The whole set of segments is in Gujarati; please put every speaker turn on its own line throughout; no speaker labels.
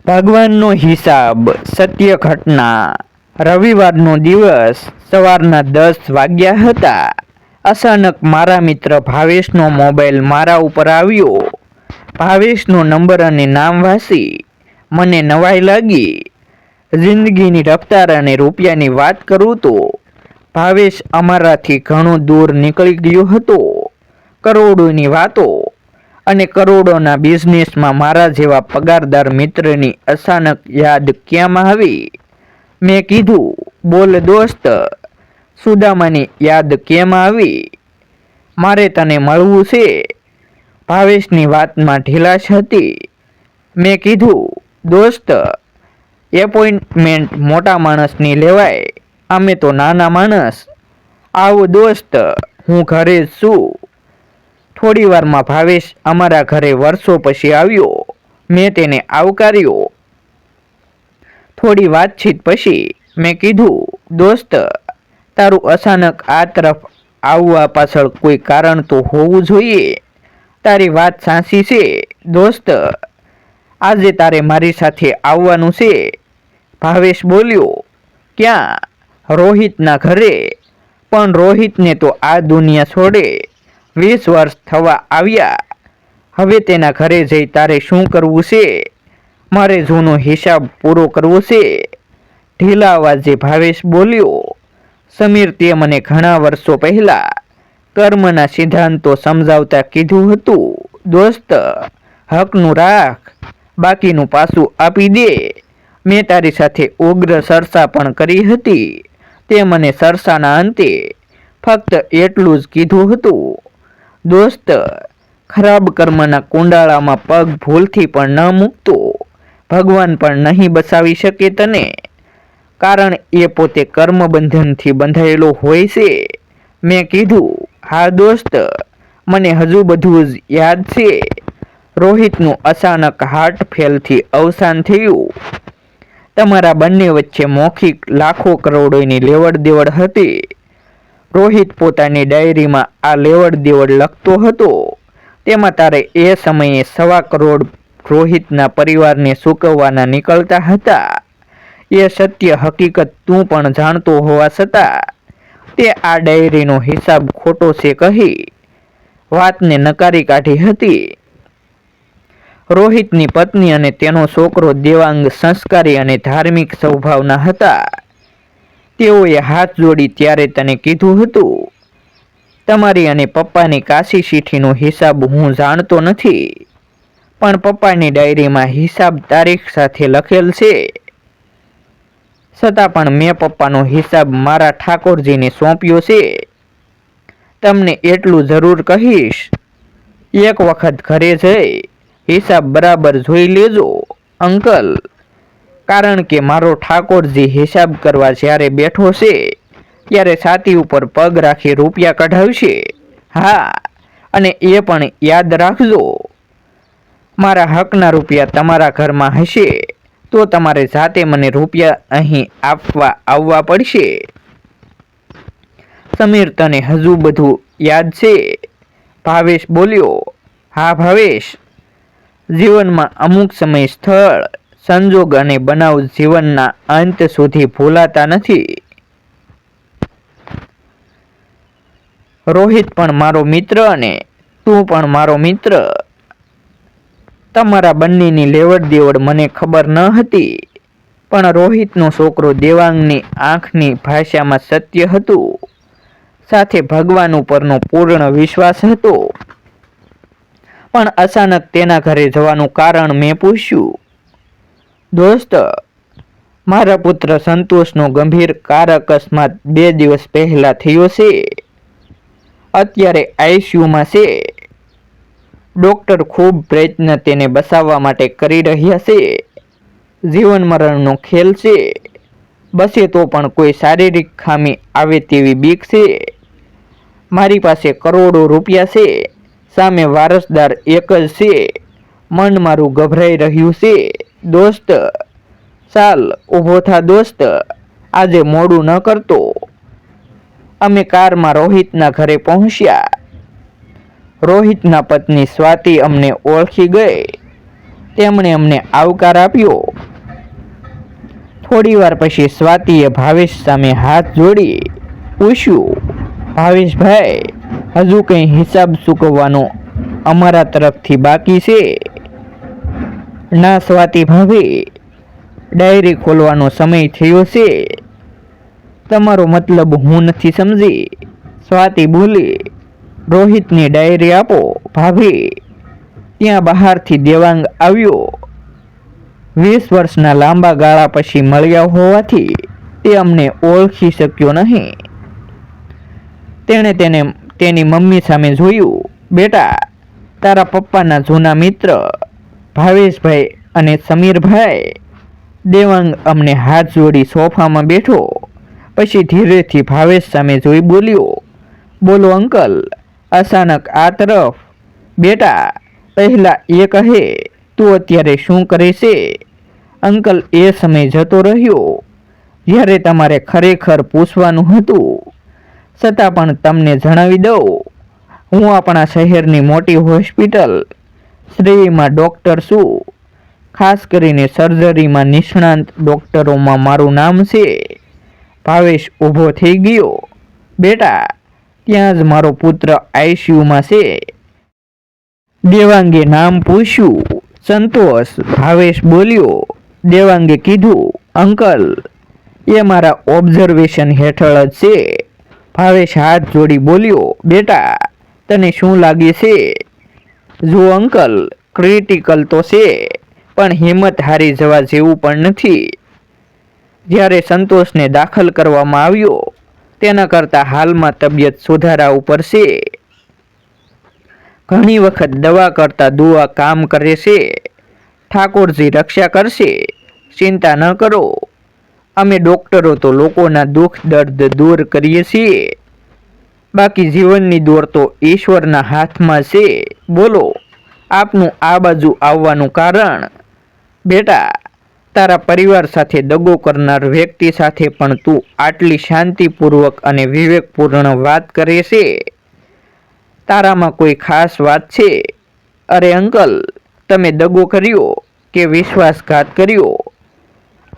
ભગવાનનો હિસાબ સત્ય ઘટના। રવિવારનો દિવસ સવારના 10 વાગ્યા હતા। અચાનક મારા મિત્ર ભાવેશનો મોબાઈલ મારા ઉપર આવ્યો। ભાવેશનો નંબર અને નામ વાંચી મને નવાઈ લાગી। જિંદગીની રફતાર અને રૂપિયાની વાત કરું તો ભાવેશ અમારાથી ઘણો દૂર નીકળી ગયો હતો। કરોડોની વાતો અને કરોડોના બિઝનેસમાં મારા જેવા પગારદાર મિત્રની અચાનક યાદ કેમ આવી? મેં કીધું, બોલ દોસ્ત, સુદામાની યાદ કેમ આવી? મારે તને મળવું છે। ભાવેશની વાતમાં ઢીલાશ હતી। મેં કીધું, દોસ્ત, એપોઇન્ટમેન્ટ મોટા માણસની લેવાય, અમે તો નાના માણસ। આવો દોસ્ત, હું ઘરે જ છું। થોડી વારમાં ભાવેશ અમારા ઘરે વર્ષો પછી આવ્યો। મેં તેને આવકાર્યો। થોડી વાતચીત પછી મેં કીધું, દોસ્ત, તારું અચાનક આ તરફ આવવા પાછળ કોઈ કારણ તો હોવું જોઈએ। તારી વાત સાચી છે દોસ્ત, આજે તારે મારી સાથે આવવાનું છે। ભાવેશ બોલ્યો, ક્યાં? રોહિતના ઘરે। પણ રોહિતને તો આ દુનિયા છોડે 20 વર્ષ થવા આવ્યા। હવે તેના ઘરે જઈ તારે શું કરવું છે? મારે જૂનો હિસાબ પૂરો કરવો છે। ઢીલા અવાજે ભાવેશ બોલ્યો, સમીર, તે મને ઘણા વર્ષો પહેલા કર્મના સિદ્ધાંતો સમજાવતા કીધું હતું। દોસ્ત, હકનું રાખ, બાકીનું પાછું આપી દે। મેં તારી સાથે ઉગ્ર ચર્ચા પણ કરી હતી। તે મને ચર્ચાના અંતે ફક્ત એટલું જ કીધું હતું, દોસ્ત, ખરાબ કર્મના કુંડાળામાં પગ ભૂલથી પણ ન મૂકતો। ભગવાન પણ નહીં બચાવી શકે તને, કારણ એ પોતે કર્મબંધનથી બંધાયેલો હોય છે। મેં કીધું, હા દોસ્ત, મને હજુ બધું જ યાદ છે। રોહિતનું અચાનક હાર્ટ ફેલથી અવસાન થયું। તમારા બંને વચ્ચે મૌખિક લાખો કરોડોની લેવડ દેવડ હતી। રોહિત પોતાની ડાયરીમાં આ લેવડ દેવડ લખતો હતો। તેમાં તારે એ સમયે 1.25 કરોડ રોહિતના પરિવારને ચૂકવવાના નીકળતા હતા। એ સત્ય હકીકત તું પણ જાણતો હોવા છતાં તે આ ડાયરીનો હિસાબ ખોટો છે કહી વાતને નકારી કાઢી હતી। રોહિતની પત્ની અને તેનો છોકરો દેવાંગ સંસ્કારી અને ધાર્મિક સ્વભાવના હતા। તેઓએ હાથ જોડી ત્યારે તને કીધું હતું, તમારી અને પપ્પાની કાશી ચીઠીનો હિસાબ હું જાણતો નથી, પણ પપ્પાની ડાયરીમાં હિસાબ તારીખ સાથે લખેલ છે। છતાં પણ મેં પપ્પાનો હિસાબ મારા ઠાકોરજીને સોંપ્યો છે। તમને એટલું જરૂર કહીશ, એક વખત ઘરે જઈ હિસાબ બરાબર જોઈ લેજો અંકલ, કારણ કે મારો ઠાકોરજી હિસાબ કરવા જ્યારે બેઠો છે ત્યારે છાતી ઉપર પગ રાખી રૂપિયા કઢાવશે। હા, અને એ પણ યાદ રાખજો, મારા હકના રૂપિયા તમારા ઘરમાં હશે તો તમારે જાતે મને રૂપિયા અહીં આપવા આવવા પડશે। સમીર, તને હજુ બધું યાદ છે? ભાવેશ બોલ્યો, હા ભાવેશ, જીવનમાં અમુક સમય, સ્થળ, સંજોગ અને બનાવ જીવનના અંત સુધી ભૂલાતા નથી। રોહિત પણ મારો મિત્ર અને તું પણ મારો મિત્ર। તમારા બંનેની લેવડ દેવડ મને ખબર ન હતી, પણ રોહિતનો છોકરો દેવાંગની આંખની ભાષામાં સત્ય હતું, સાથે ભગવાન ઉપરનો પૂર્ણ વિશ્વાસ હતો। પણ અચાનક તેના ઘરે જવાનું કારણ મેં પૂછ્યું, દોસ્ત, મારા પુત્ર સંતોષનો ગંભીર કાર અકસ્માત 2 દિવસ પહેલા થયો છે। અત્યારે આઈસીયુમાં છે। ડોક્ટર ખૂબ પ્રયત્ન તેને બચાવવા માટે કરી રહ્યા છે। જીવન મરણનો ખેલ છે, બસે તો પણ કોઈ શારીરિક ખામી આવે તેવી બીક છે। મારી પાસે કરોડો રૂપિયા છે, સામે વારસદાર એક જ છે। મન મારું ગભરાઈ રહ્યું છે। દોસ્ત, ચાલ ઊભો થા દોસ્ત, આજે મોડું ન કરતો। અમે કારમાં રોહિતના ઘરે પહોંચ્યા। રોહિતના પત્ની સ્વાતિ અમને ઓળખી ગઈ। તેમણે અમને આવકાર આપ્યો થોડી વાર પછી સ્વાતિએ ભાવેશ સામે હાથ જોડી પૂછ્યું, ભાવેશભાઈ, હજુ કંઈ હિસાબ ચૂકવવાનો અમારા તરફથી બાકી છે? ના સ્વાતિ ભાભી, ડાયરી ખોલવાનો સમય થયો છે. તમારો મતલબ હું નથી સમજી, સ્વાતિ બોલી. રોહિતની ડાયરી આપો ભાભી. ત્યાં બહારથી દેવાંગ આવ્યો. 20 વર્ષના લાંબા ગાળા પછી મળ્યા હોવાથી તે અમને ઓળખી શક્યો નહીં. તેણે તેની મમ્મી સામે જોયું. બેટા, તારા પપ્પાના જૂના મિત્ર ભાવેશભાઈ અને સમીરભાઈ. દેવાંગ અમને હાથ જોડી સોફામાં બેઠો. પછી ધીરેથી ભાવેશ સામે જોઈ બોલ્યો, બોલો અંકલ. અચાનક આ તરફ. બેટા, પહેલા એ કહે તું અત્યારે શું કરે છે? અંકલ, એ સમય જતો રહ્યો જ્યારે તમારે ખરેખર પૂછવાનું હતું. છતાં પણ તમને જણાવી દઉં, હું આપણા શહેરની મોટી હોસ્પિટલ શ્રેયમાં ડૉક્ટર છું. ખાસ કરીને સર્જરીમાં નિષ્ણાંત ડૉક્ટરોમાં મારું નામ છે. ભાવેશ ઊભો થઈ ગયો. બેટા, ત્યાં જ મારો પુત્ર આઈસીયુમાં છે. દેવાંગે નામ પૂછ્યું. સંતોષ, ભાવેશ બોલ્યો. દેવાંગે કીધું, અંકલ, એ મારા ઓબ્ઝર્વેશન હેઠળ જ છે. ભાવેશ હાથ જોડી બોલ્યો, બેટા, તને શું લાગે છે? જો અંકલ, ક્રિટિકલ તો છે, પણ હિંમત હારી જવા જેવું પણ નથી. જ્યારે સંતોષને દાખલ કરવામાં આવ્યો તેના કરતાં હાલમાં તબિયત સુધારા ઉપર છે. ઘણી વખત દવા કરતાં દુઆ કામ કરે છે. ઠાકોરજી રક્ષા કરશે, ચિંતા ન કરો. અમે ડૉક્ટરો તો લોકોના દુઃખ દર્દ દૂર કરીએ છીએ, બાકી જીવનની દોર તો ઈશ્વરના હાથમાં છે. બોલો, આપનું આ બાજુ આવવાનું કારણ? બેટા, તારા પરિવાર સાથે દગો કરનાર વ્યક્તિ સાથે પણ તું આટલી શાંતિપૂર્વક અને વિવેકપૂર્ણ વાત કરે છે. તારામાં કોઈ ખાસ વાત છે? અરે અંકલ, તમે દગો કર્યો કે વિશ્વાસઘાત કર્યો?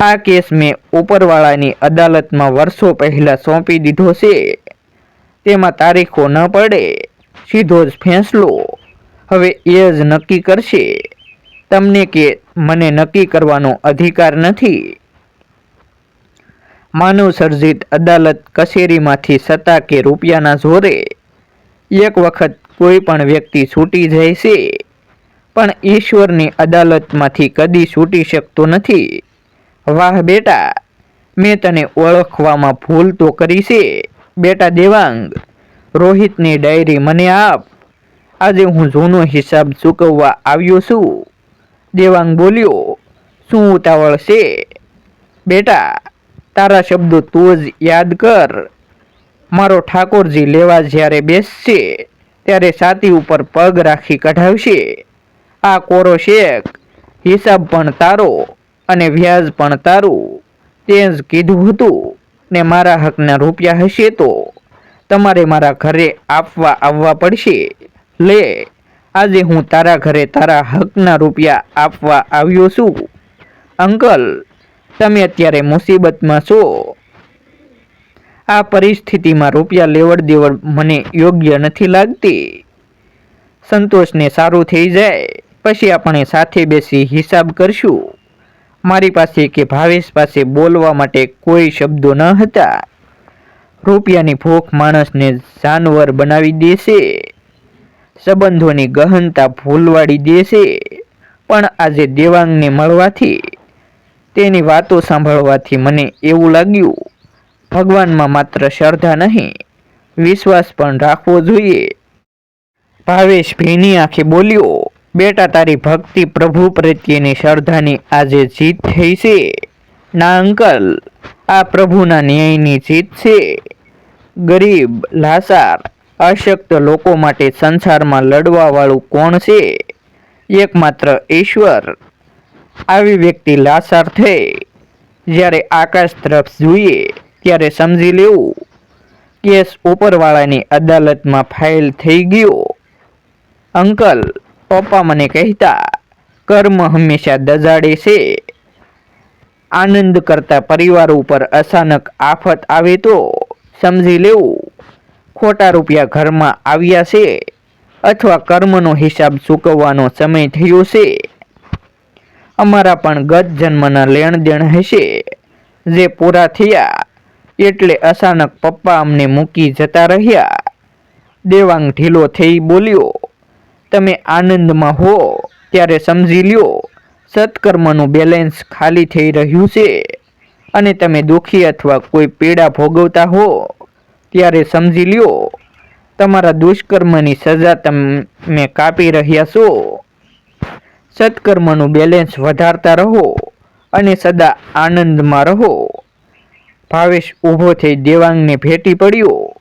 આ કેસ મેં ઉપરવાળાની અદાલતમાં વર્ષો પહેલાં સોંપી દીધો છે. તેમાં તારીખો ન પડે, સીધો જ ફેંસલો. હવે એ જ નક્કી કરશે. તમને કે મને નક્કી કરવાનો અધિકાર નથી. માનવ સર્જિત અદાલત કચેરીમાંથી સત્તા કે રૂપિયાના જોરે એક વખત કોઈ પણ વ્યક્તિ છૂટી જાય છે, પણ ઈશ્વરની અદાલતમાંથી કદી છૂટી શકતો નથી. વાહ બેટા, મેં તને ઓળખવામાં ભૂલ તો કરી છે. બેટા દેવાંગ, રોહિતની ડાયરી મને આપ. આજે હું જૂનો હિસાબ ચૂકવવા આવ્યો છું. દેવાંગ બોલ્યો. શું ઉતાવળ છે? બેટા, તારા શબ્દો તું જ યાદ કર. મારો ઠાકોરજી લેવા જ્યારે બેસશે ત્યારે છાતી ઉપર પગ રાખી કઢાવશે. આ કોરો શેક, હિસાબ પણ તારો અને વ્યાજ પણ તારું. તે જ કીધું હતું ને મારા હકના રૂપિયા હશે તો તમારે મારા ઘરે આપવા આવવા પડશે. લે, આજે હું તારા ઘરે તારા હકના રૂપિયા આપવા આવ્યો છું. અંકલ, તમે અત્યારે મુસીબતમાં છો. આ પરિસ્થિતિમાં રૂપિયા લેવડ દેવડ મને યોગ્ય નથી લાગતી. સંતોષને સારું થઈ જાય પછી આપણે સાથે બેસી હિસાબ કરશું. મારી પાસે કે ભાવેશ પાસે બોલવા માટે કોઈ શબ્દો ન હતા. રૂપિયાની ભૂખ માણસને જાનવર બનાવી દેશે, સંબંધોની ગહનતા ભૂલવાડી દેશે. પણ આજે દેવાંગને મળવાથી, તેની વાતો સાંભળવાથી મને એવું લાગ્યું, ભગવાનમાં માત્ર શ્રદ્ધા નહીં, વિશ્વાસ પણ રાખવો જોઈએ. ભાવેશ ભીની આંખે બોલ્યો, બેટા, તારી ભક્તિ પ્રભુ પ્રત્યેની શ્રદ્ધાની આજે જીત થઈ છે. ના અંકલ, આ પ્રભુના ન્યાયની જીત છે. ગરીબ, લાચાર, અશક્ત લોકો માટે સંસારમાં લડવાવાળું કોણ છે? એકમાત્ર ઈશ્વર. આવી વ્યક્તિ લાચાર થઈ જ્યારે આકાશ તરફ જોઈએ ત્યારે સમજી લેવું, કેસ ઉપરવાળાની અદાલતમાં ફાઇલ થઈ ગયો. અંકલ, પપ્પા મને કહેતા, કર્મ હંમેશા દજાડે છે. આનંદ કરતા પરિવાર ઉપર અચાનક આફત આવે તો સમજી લેવું ખોટા રૂપિયા ઘરમાં આવ્યા છે અથવા કર્મનો હિસાબ ચૂકવવાનો સમય થયો છે. અમારા પણ ગત જન્મના લેણ દેણ હશે જે પૂરા થયા એટલે અચાનક પપ્પા અમને મૂકી જતા રહ્યા. દેવાંગ ઢીલો થઈ બોલ્યો, તમે આનંદમાં હો ત્યારે સમજી લ્યો સત્કર્મનું બેલેન્સ ખાલી થઈ રહ્યું છે અને તમે દુઃખી અથવા કોઈ પીડા ભોગવતા હો ત્યારે સમજી લ્યો તમારા દુષ્કર્મની સજા તમે કાપી રહ્યા છો. સત્કર્મનું બેલેન્સ વધારતા રહો અને સદા આનંદમાં રહો. ભાવેશ ઊભો થઈ દેવાંગને ભેટી પડ્યો.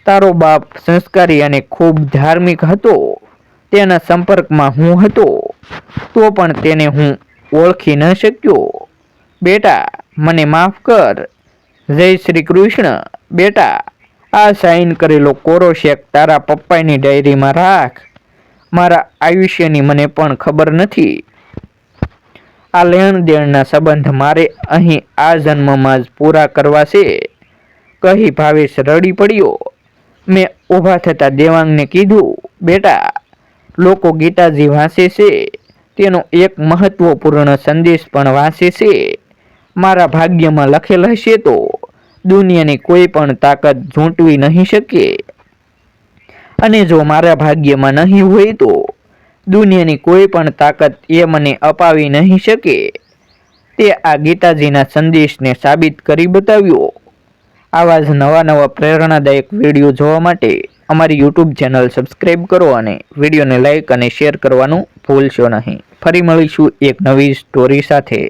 તારો બાપ સંસ્કારી અને ખૂબ ધાર્મિક હતો. તેના સંપર્કમાં હું હતો તો પણ તેને હું ઓળખી ન શક્યો. બેટા મને માફ કર. જય શ્રી કૃષ્ણ. બેટા આ સાઇન કરેલો કોરો શેક તારા પપ્પાની ડાયરીમાં રાખ. મારા આયુષ્યની મને પણ ખબર નથી. આ લેણ દેણના સંબંધ મારે અહીં આ જન્મમાં જ પૂરા કરવા છે, કહી ભાવેશ રડી પડ્યો. મેં ઊભા થતા દેવાંગને કીધું, બેટા લોકો ગીતાજી વાંચે છે તેનો એક મહત્વપૂર્ણ સંદેશ પણ વાંચે છે. મારા ભાગ્યમાં લખેલ હશે તો દુનિયાની કોઈ પણ તાકાત ઝૂંટવી નહીં શકે અને જો મારા ભાગ્યમાં નહીં હોય તો દુનિયાની કોઈ પણ તાકાત એ મને અપાવી નહીં શકે. તે આ ગીતાજીના સંદેશને સાબિત કરી બતાવ્યો. આવા જ નવા પ્રેરણાદાયક વિડીયો જોવા માટે અમારી યુટ્યુબ ચેનલ સબસ્ક્રાઈબ કરો અને વિડીયોને લાઇક અને શેર કરવાનું ભૂલશો નહીં. ફરી મળીશું એક નવી સ્ટોરી સાથે.